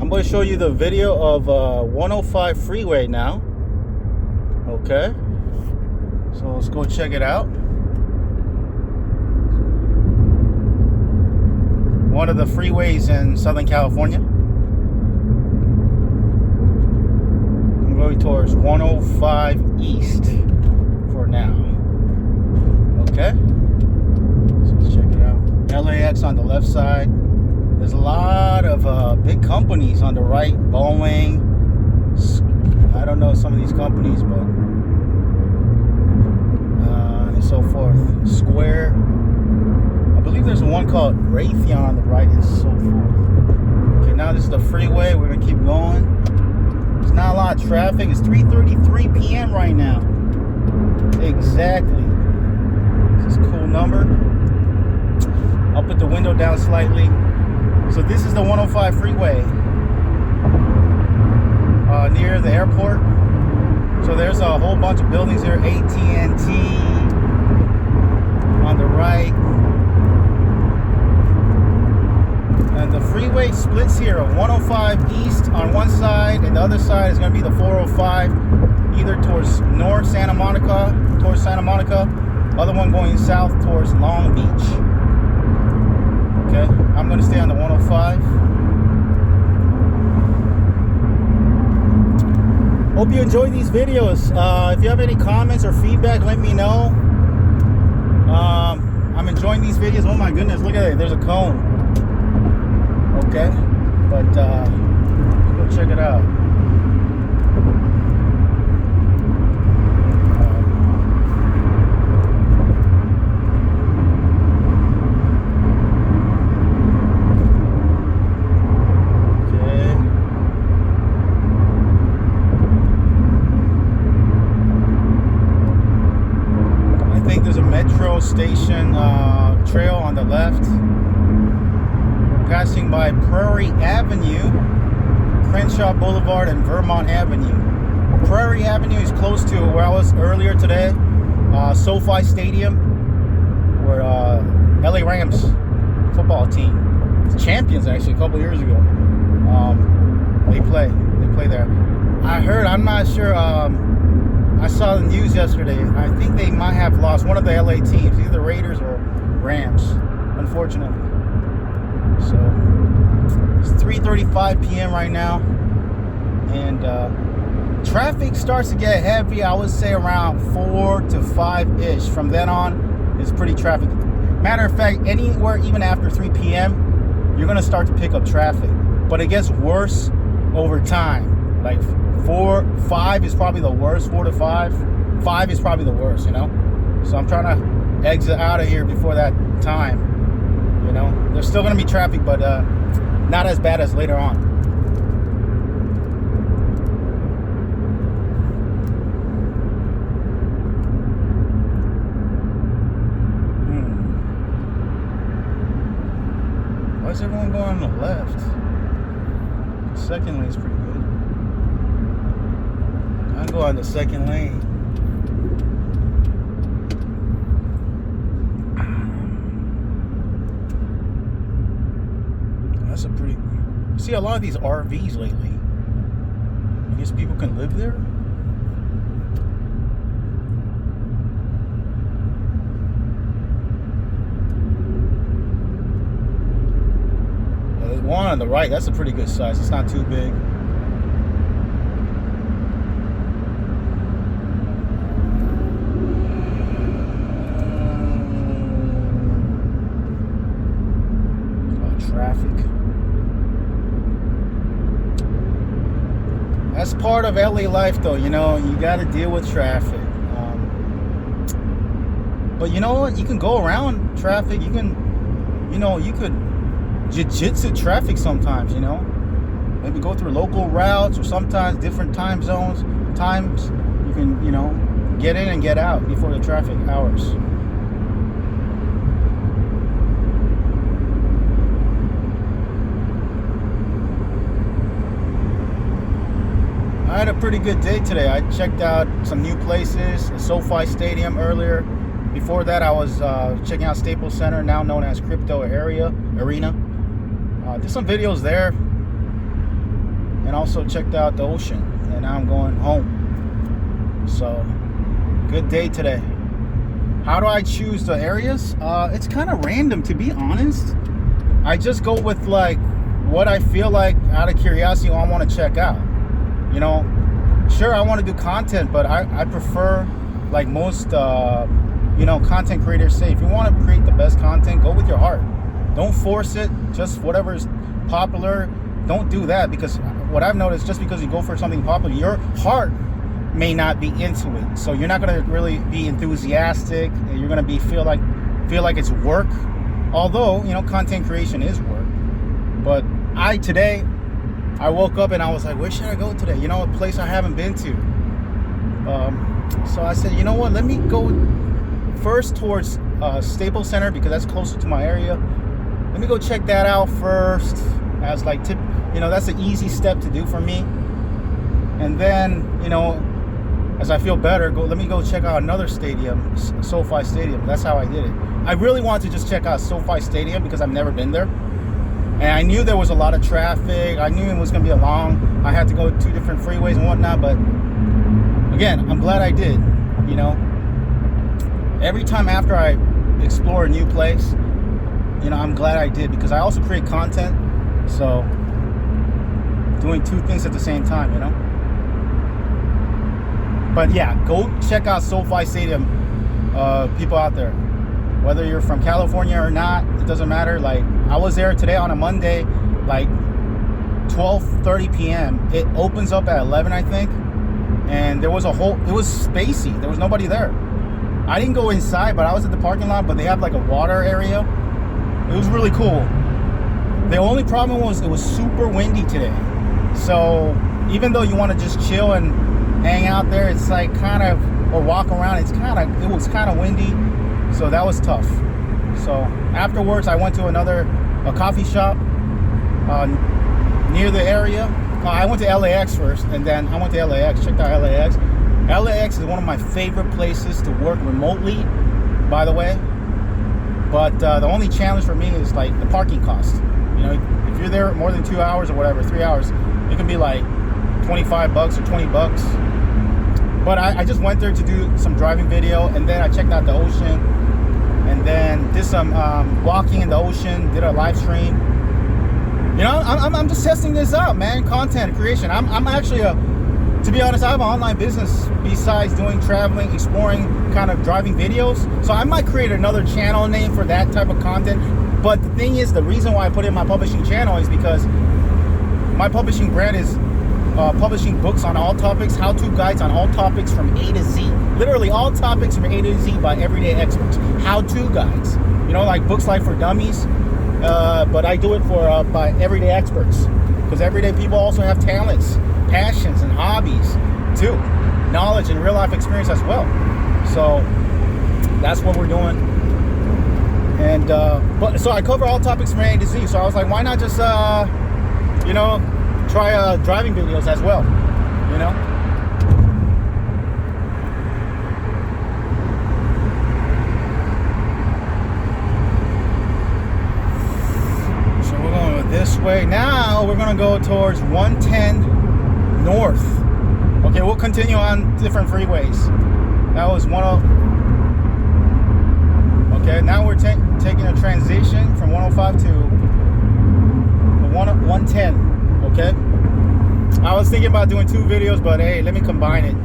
I'm going to show you the video of 105 Freeway now. Okay. So let's go check it out. One of the freeways in Southern California. I'm going towards 105 East for now. Okay. So let's check it out. LAX on the left side. There's a lot of big companies on the right. Boeing. I don't know some of these companies, but and so forth. Square. I believe there's one called Raytheon on the right, and so forth. Okay, now this is the freeway. We're gonna keep going. There's not a lot of traffic. It's 3:33 p.m. right now. Exactly. This is a cool number. I'll put the window down slightly. So this is the 105 freeway near the airport. So there's a whole bunch of buildings here. AT&T on the right. And the freeway splits here. 105 East on one side, and the other side is going to be the 405, either towards north Santa Monica, other one going south towards Long Beach. Okay, I'm going to stay on the 105. Hope you enjoy these videos. If you have any comments or feedback, let me know. I'm enjoying these videos. Oh my goodness, look at it. There's a cone. Okay, but let's go check it out. Station trail on the left. We're passing by Prairie Avenue, Crenshaw Boulevard, and Vermont Avenue. Prairie Avenue is close to where I was earlier today, SoFi Stadium, where LA Rams football team, champions actually a couple years ago, they play there. I heard, I'm not sure, I saw the news yesterday. I think they might have lost one of the LA teams, either Raiders or Rams, unfortunately. So it's 3:35 p.m. right now, and traffic starts to get heavy. I would say around 4 to 5-ish. From then on, it's pretty traffic. Matter of fact, anywhere even after 3 p.m., you're gonna start to pick up traffic, but it gets worse over time. Like 4, 5 is probably the worst. 4 to 5, 5 is probably the worst, you know. So I'm trying to exit out of here before that time. You know, there's still gonna be traffic, but not as bad as later on. Why is everyone going on the left? The second lane is pretty good. I go on the second lane. That's a pretty. See a lot of these RVs lately. I guess people can live there. There's one on the right. That's a pretty good size. It's not too big. Traffic. That's part of LA life, though. You know, you got to deal with traffic. But you know what? You can go around traffic. You can, you know, you could jiu-jitsu traffic sometimes. You know, maybe go through local routes, or sometimes different time zones. Times you can, you know, get in and get out before the traffic hours. I had a pretty good day today. I checked out some new places, the SoFi Stadium earlier. Before that, I was checking out Staples Center, now known as Crypto Arena. did some videos there, and also checked out the ocean. And now I'm going home. So good day today. How do I choose the areas? It's kind of random, to be honest. I just go with like what I feel like out of curiosity I want to check out. You know, sure, I want to do content, but I prefer, like most you know, content creators say, if you want to create the best content, go with your heart. Don't force it, just whatever is popular. Don't do that, because what I've noticed, just because you go for something popular, your heart may not be into it, so you're not going to really be enthusiastic, and you're going to feel like it's work. Although, you know, content creation is work. But today I woke up and I was like, where should I go today? You know, a place I haven't been to. So I said, you know what, let me go first towards Staples Center, because that's closer to my area. Let me go check that out first, as like tip. You know, that's an easy step to do for me. And then, you know, as I feel better, let me go check out another stadium, SoFi Stadium. That's how I did it. I really wanted to just check out SoFi Stadium because I've never been there. And I knew there was a lot of traffic. I knew it was going to be I had to go 2 different freeways and whatnot. But again, I'm glad I did. You know, every time after I explore a new place, you know, I'm glad I did, because I also create content. So doing 2 things at the same time, you know. But yeah, go check out SoFi Stadium, people out there. Whether you're from California or not, it doesn't matter. Like, I was there today on a Monday, like 12:30 p.m. It opens up at 11, I think. And it was spacey. There was nobody there. I didn't go inside, but I was at the parking lot, but they have like a water area. It was really cool. The only problem was it was super windy today. So even though you want to just chill and hang out there, it's like or walk around, it was kind of windy. So that was tough. So afterwards, I went to a coffee shop near the area. I went to LAX first, and then I went to LAX, checked out LAX. LAX is one of my favorite places to work remotely, by the way. But the only challenge for me is like the parking cost. You know, if you're there more than 2 hours or whatever, 3 hours, it can be like $25 or $20. But I just went there to do some driving video, and then I checked out the ocean, and then did some walking in the ocean, did a live stream. You know, I'm just testing this out, man. Content creation. I'm actually to be honest, I have an online business besides doing traveling, exploring, kind of driving videos. So I might create another channel name for that type of content. But the thing is, the reason why I put it in my publishing channel is because my publishing brand is publishing books on all topics, how-to guides on all topics from A to Z. Literally all topics from A to Z by everyday experts. How-to guides. You know, like books like for dummies. But I do it by everyday experts, because everyday people also have talents, passions, and hobbies too, knowledge and real life experience as well. So that's what we're doing. And so I cover all topics from A to Z. So I was like, why not just you know, try driving videos as well, you know. This way. Now we're gonna go towards 110 north. Okay, we'll continue on different freeways. That was okay, now we're taking a transition from 105 to 110. Okay, I was thinking about doing 2 videos, but hey, let me combine it.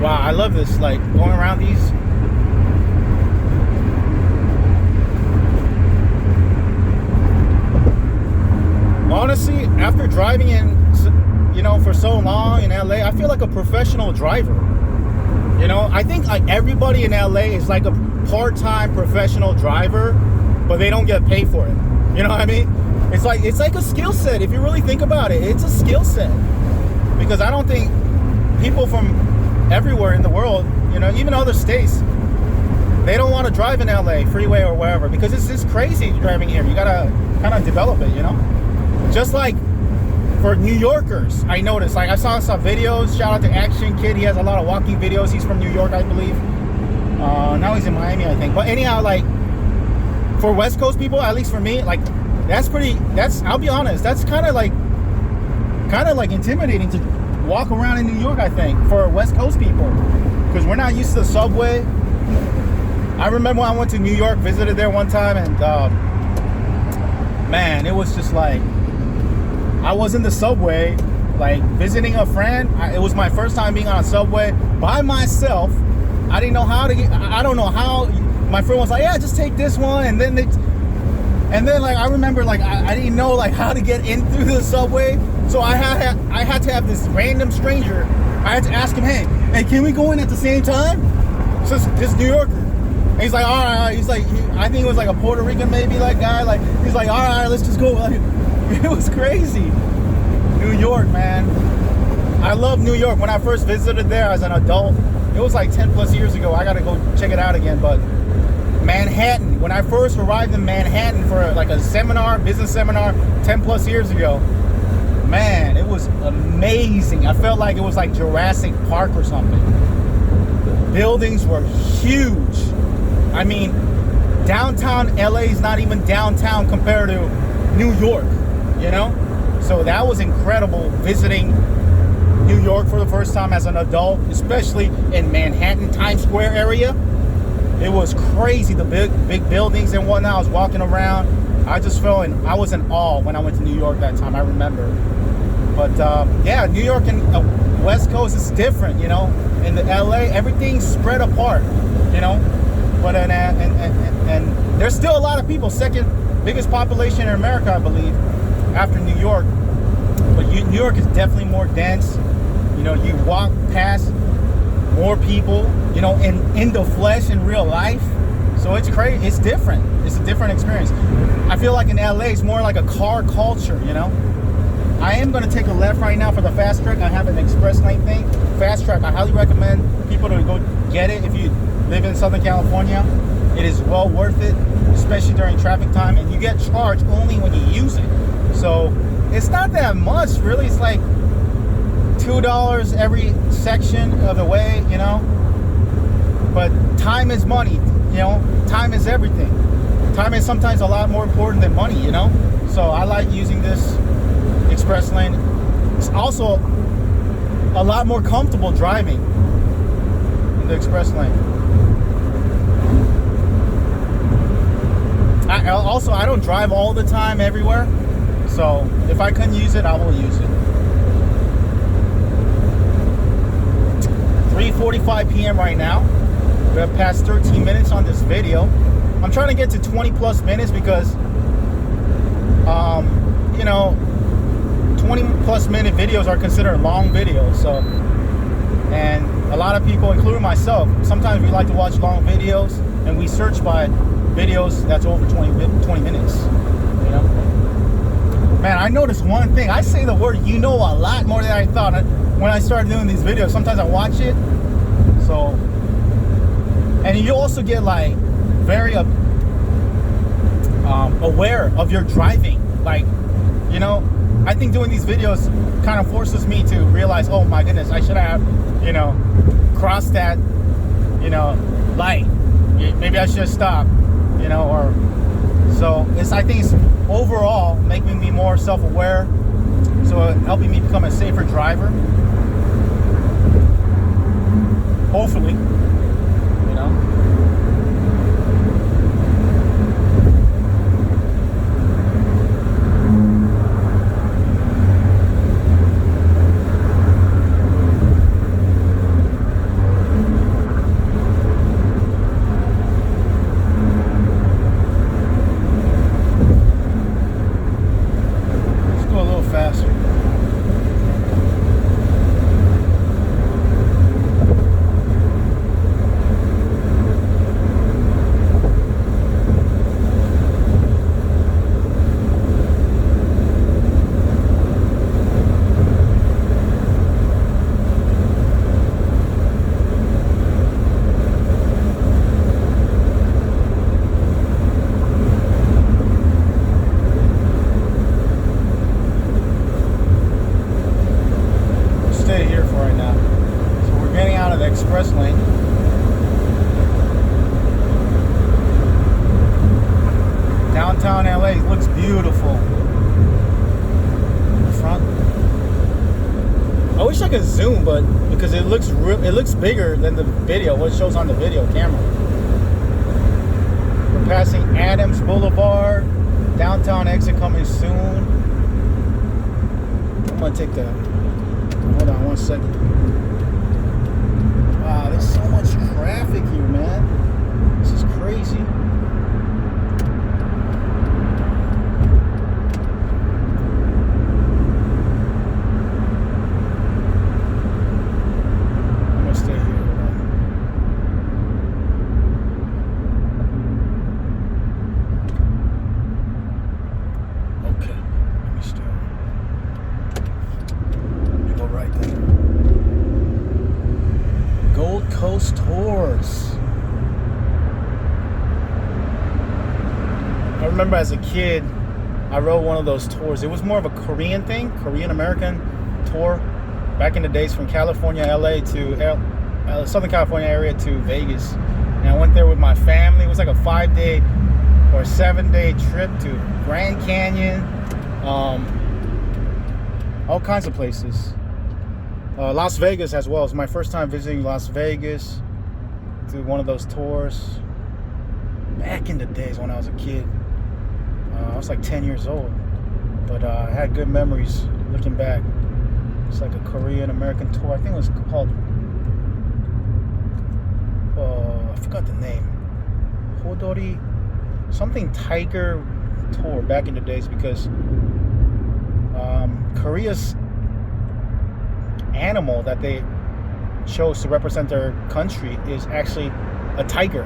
Wow, I love this, like going around these. Honestly, after driving in, you know, for so long in LA, I feel like a professional driver. You know, I think like everybody in LA is like a part-time professional driver, but they don't get paid for it. You know what I mean? It's like a skill set. If you really think about it, it's a skill set. Because I don't think people from everywhere in the world, you know, even other states, they don't want to drive in LA freeway or wherever, because it's just crazy driving here. You gotta kind of develop it, you know. Just like for New Yorkers, I noticed. Like I saw some videos. Shout out to Action Kid. He has a lot of walking videos. He's from New York, I believe. Now he's in Miami, I think. But anyhow, like for West Coast people, at least for me, like I'll be honest, that's kind of like intimidating to walk around in New York, I think, for West Coast people, because we're not used to the subway. I remember when I went to New York, visited there one time, and man, it was just like I was in the subway, like visiting a friend. It was my first time being on a subway by myself. I didn't know how to get. I don't know how. My friend was like, "Yeah, just take this one," and then like I remember like I didn't know like how to get in through the subway, so I had to have this random stranger. I had to ask him, "Hey, can we go in at the same time?" So this New Yorker, and he's like, "All right." He's like, I think it was like a Puerto Rican maybe like guy. Like he's like, "All right, let's just go." Like, it was crazy. New York, man. I love New York. When I first visited there as an adult, it was like 10 plus years ago. I gotta go check it out again. But Manhattan, when I first arrived in Manhattan for like a seminar, business seminar 10 plus years ago, man, it was amazing. I felt like it was like Jurassic Park or something. Buildings were huge. I mean, downtown LA is not even downtown compared to New York, you know? So that was incredible visiting New York for the first time as an adult, especially in Manhattan, Times Square area. It was crazy, the big buildings and whatnot. I was walking around. I was in awe when I went to New York that time, I remember. But yeah, New York and West Coast is different, you know. In the LA, everything's spread apart, you know. But and there's still a lot of people, second biggest population in America, I believe, after New York. But New York is definitely more dense. You know, you walk past more people, you know, in the flesh in real life. So it's crazy. It's different. It's a different experience. I feel like in LA, it's more like a car culture, you know. I am going to take a left right now for the fast track. I have an express lane thing. Fast track, I highly recommend people to go get it if you live in Southern California. It is well worth it, especially during traffic time. And you get charged only when you use it. So it's not that much, really. It's like $2 every section of the way, you know. But time is money, you know. Time is everything. Time is sometimes a lot more important than money, you know. So I like using this express lane. It's also a lot more comfortable driving in the express lane. I don't drive all the time everywhere. So if I couldn't use it, I will use it. 3:45 p.m. right now. We have passed 13 minutes on this video. I'm trying to get to 20 plus minutes because, you know, 20 plus minute videos are considered long videos. So, and a lot of people, including myself, sometimes we like to watch long videos and we search by videos that's over 20 minutes, you know. Man, I noticed one thing. I say the word "you know" a lot more than I thought when I started doing these videos. Sometimes I watch it. So, and you also get like very aware of your driving. Like, you know, I think doing these videos kind of forces me to realize, oh my goodness, I should have, you know, crossed that, you know, light. Maybe I should stop, you know, or so I think it's overall making me more self-aware, so helping me become a safer driver, hopefully, you know. express lane. Downtown LA looks beautiful. The front. I wish I could zoom, but because it looks bigger than the video, what shows on the video camera. We're passing Adams Boulevard. Downtown exit coming soon. I'm gonna take the. Hold on 1 second. Wow, there's so much traffic here, man. This is crazy. Coast tours. I remember as a kid, I rode one of those tours. It was more of a Korean thing, Korean American tour, back in the days from California, LA to Southern California area to Vegas. And I went there with my family. It was like a 5-day or 7-day trip to Grand Canyon, all kinds of places. Las Vegas as well. It's my first time visiting Las Vegas through one of those tours. Back in the days when I was a kid. I was like 10 years old. But I had good memories looking back. It's like a Korean American tour. I think it was called, I forgot the name. Hodori, something Tiger tour back in the days, because Korea's animal that they chose to represent their country is actually a tiger.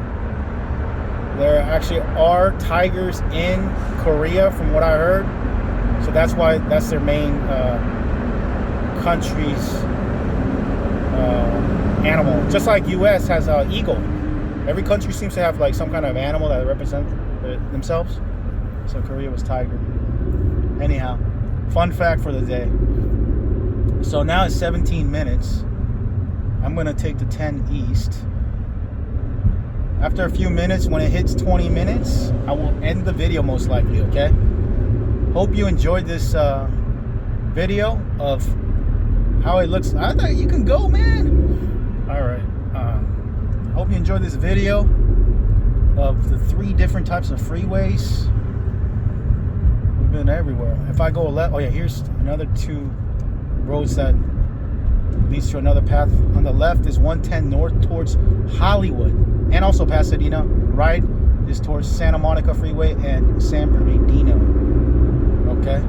There actually are tigers in Korea, from what I heard. So that's why that's their main country's animal. Just like U.S. has an eagle. Every country seems to have like some kind of animal that represent themselves. So Korea was tiger. Anyhow, fun fact for the day. So now it's 17 minutes. I'm going to take the 10 East. After a few minutes, when it hits 20 minutes, I will end the video most likely, okay? Hope you enjoyed this video of how it looks. I thought you can go, man. All right. Hope you enjoyed this video of the 3 different types of freeways. We've been everywhere. If I go left, oh yeah, here's another 2 roads that leads to another path. On the left is 110 north towards Hollywood and also Pasadena. Right is towards Santa Monica Freeway and San Bernardino. Okay.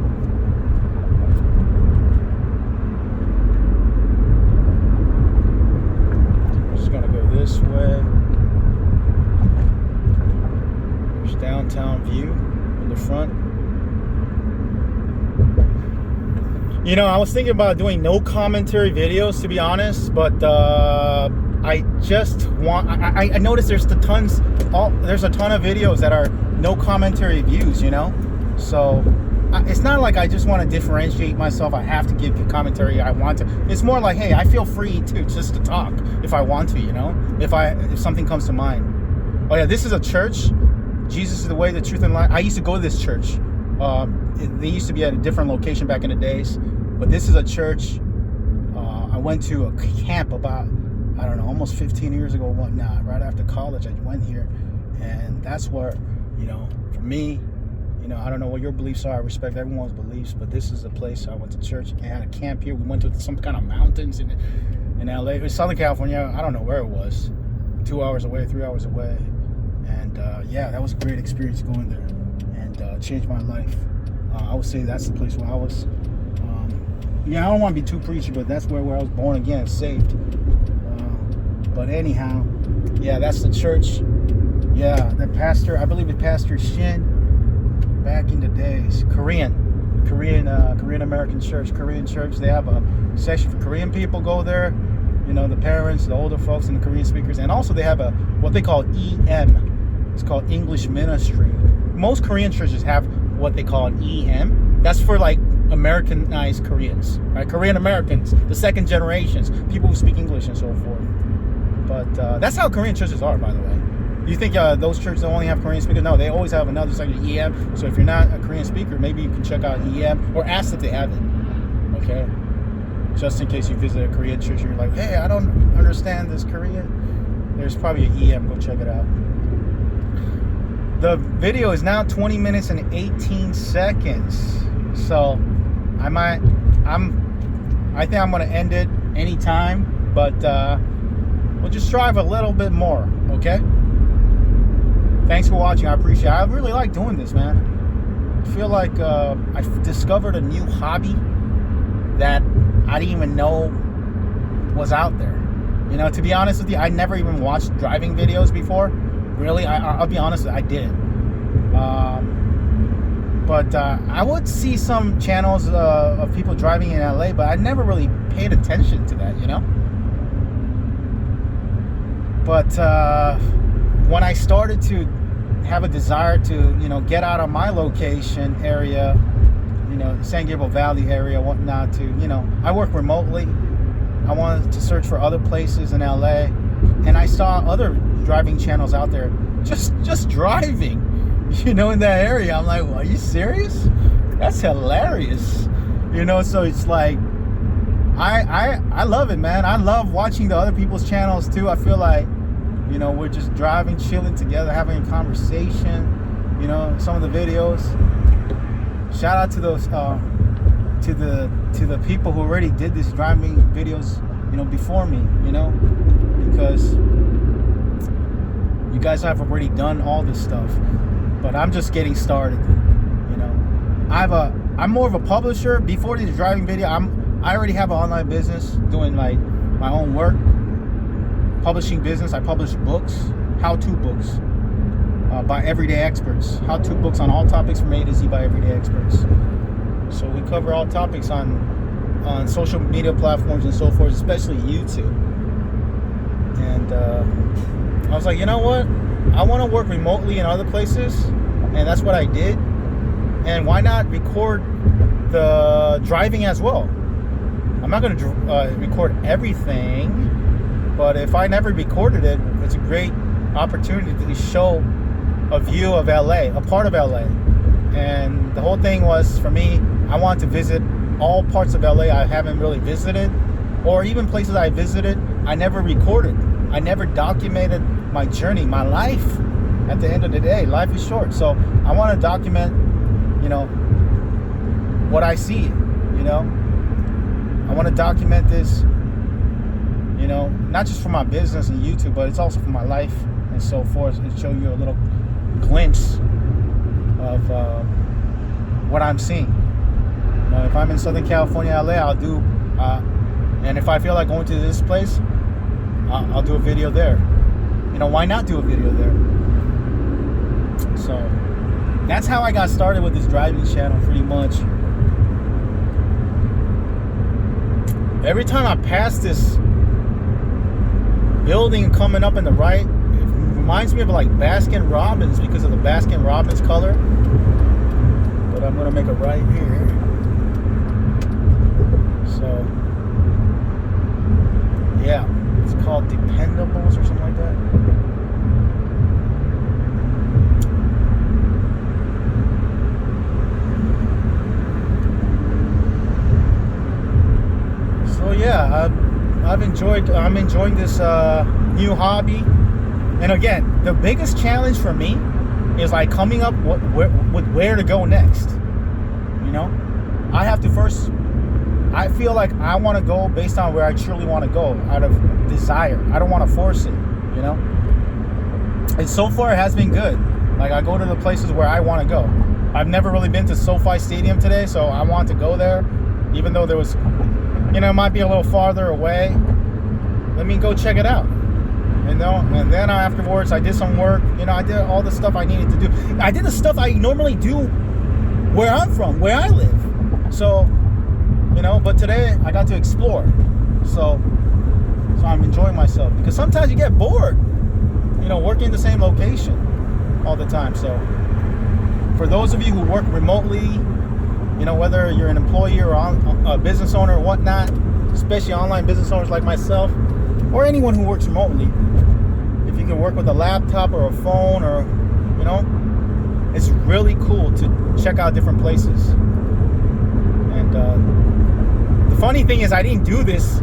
Just gonna go this way. There's downtown view in the front. You know, I was thinking about doing no commentary videos, to be honest, but I just want. I noticed there's a ton of videos that are no commentary views. You know, so it's not like I just want to differentiate myself. I have to give you commentary. I want to. It's more like, hey, I feel free to just to talk if I want to. You know, if something comes to mind. Oh yeah, this is a church. Jesus is the way, the truth, and life. I used to go to this church. They used to be at a different location back in the days. But this is a church. I went to a camp about, I don't know, almost 15 years ago or whatnot. Right after college, I went here. And that's where, you know, for me, you know, I don't know what your beliefs are. I respect everyone's beliefs. But this is a place I went to church and had a camp here. We went to some kind of mountains in LA. It was Southern California. I don't know where it was. 2 hours away, 3 hours away. And yeah, that was a great experience going there. And changed my life. I would say that's the place where I was. Yeah, I don't want to be too preachy, but that's where I was born again, saved. But anyhow, yeah, that's the church. Yeah, that pastor, I believe it's Pastor Shin, back in the days. Korean American church, Korean church. They have a section for Korean people go there. You know, the parents, the older folks, and the Korean speakers. And also they have what they call EM. It's called English Ministry. Most Korean churches have what they call an EM. That's for like Americanized Koreans, right? Korean Americans, the second generations, people who speak English and so forth. But that's how Korean churches are, by the way. You think those churches only have Korean speakers? No, they always have another section, EM. So if you're not a Korean speaker, maybe you can check out EM or ask if they have it. Okay? Just in case you visit a Korean church and you're like, hey, I don't understand this Korean. There's probably an EM. Go check it out. The video is now 20 minutes and 18 seconds. So I think I'm going to end it anytime. But we'll just strive a little bit more. Okay? Thanks for watching. I appreciate it. I really like doing this, man. I feel like I've discovered a new hobby that I didn't even know was out there. You know, to be honest with you, I never even watched driving videos before. Really, I'll be honest, I didn't. But I would see some channels of people driving in LA, but I never really paid attention to that, you know? But when I started to have a desire to, you know, get out of my location area, you know, San Gabriel Valley area, whatnot, to, you know, I work remotely. I wanted to search for other places in LA, and I saw other driving channels out there just driving, you know, in that area. I'm like, well, are you serious? That's hilarious, you know. So it's like I love it, man. I love watching the other people's channels too. I feel like, you know, we're just driving, chilling together, having a conversation, you know, some of the videos. Shout out to those to the people who already did this driving videos, you know, before me, you know, because you guys have already done all this stuff, but I'm just getting started, you know. I'm more of a publisher. Before this driving video, I already have an online business doing like my own work, publishing business. I publish books, how-to books by everyday experts, how-to books on all topics from A to Z by everyday experts. So we cover all topics on social media platforms and so forth, especially YouTube. And I was like, you know what? I want to work remotely in other places, and that's what I did. And why not record the driving as well? I'm not going to record everything, but if I never recorded it, it's a great opportunity to show a view of LA, a part of LA. And the whole thing was, for me, I wanted to visit all parts of LA I haven't really visited, or even places I visited I never recorded. I never documented my journey, my life. At the end of the day, life is short. So I want to document, you know, what I see, you know. I want to document this, you know, not just for my business and YouTube, but it's also for my life and so forth, and show you a little glimpse of what I'm seeing. You know, if I'm in Southern California, LA, I'll do, and if I feel like going to this place, I'll do a video there. You know, why not do a video there? So that's how I got started with this driving channel, pretty much. Every time I pass this building coming up in the right, it reminds me of like Baskin Robbins because of the Baskin Robbins color. But I'm gonna make a right here. So yeah, it's called Dependables or something like that. So yeah, I'm enjoying this new hobby. And again, the biggest challenge for me is like coming up with where to go next. You know, I have to first, I feel like I want to go based on where I truly want to go, out of desire. I don't want to force it, you know. And so far it has been good. Like, I go to the places where I want to go. I've never really been to SoFi Stadium today, so I want to go there, even though there was, you know, it might be a little farther away. Let me go check it out. You know, and then afterwards I did some work. You know, I did all the stuff I needed to do. I did the stuff I normally do where I'm from, where I live. So, you know, but today I got to explore. So I'm enjoying myself, because sometimes you get bored, you know, working in the same location all the time. So for those of you who work remotely, you know, whether you're an employee or a business owner or whatnot, especially online business owners like myself, or anyone who works remotely, if you can work with a laptop or a phone, or you know, it's really cool to check out different places. And the funny thing is, I didn't do this.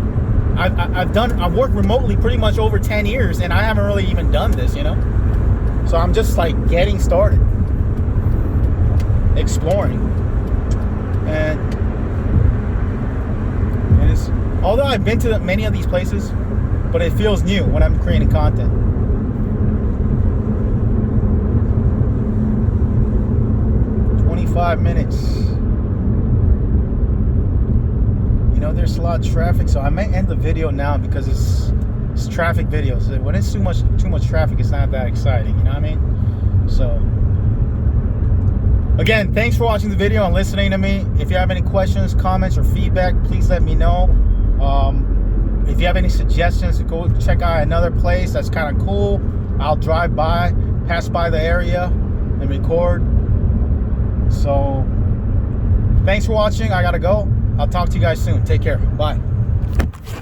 I've worked remotely pretty much over 10 years, and I haven't really even done this, you know. So I'm just like getting started, exploring, and it's, although I've been to many of these places, but it feels new when I'm creating content. Minutes. You know, there's a lot of traffic, so I may end the video now because it's traffic videos. When it's too much traffic, it's not that exciting, you know what I mean? So again, thanks for watching the video and listening to me. If you have any questions, comments, or feedback, please let me know. If you have any suggestions to go check out another place that's kind of cool, I'll drive by, pass by the area and record. So thanks for watching. I gotta go. I'll talk to you guys soon. Take care. Bye.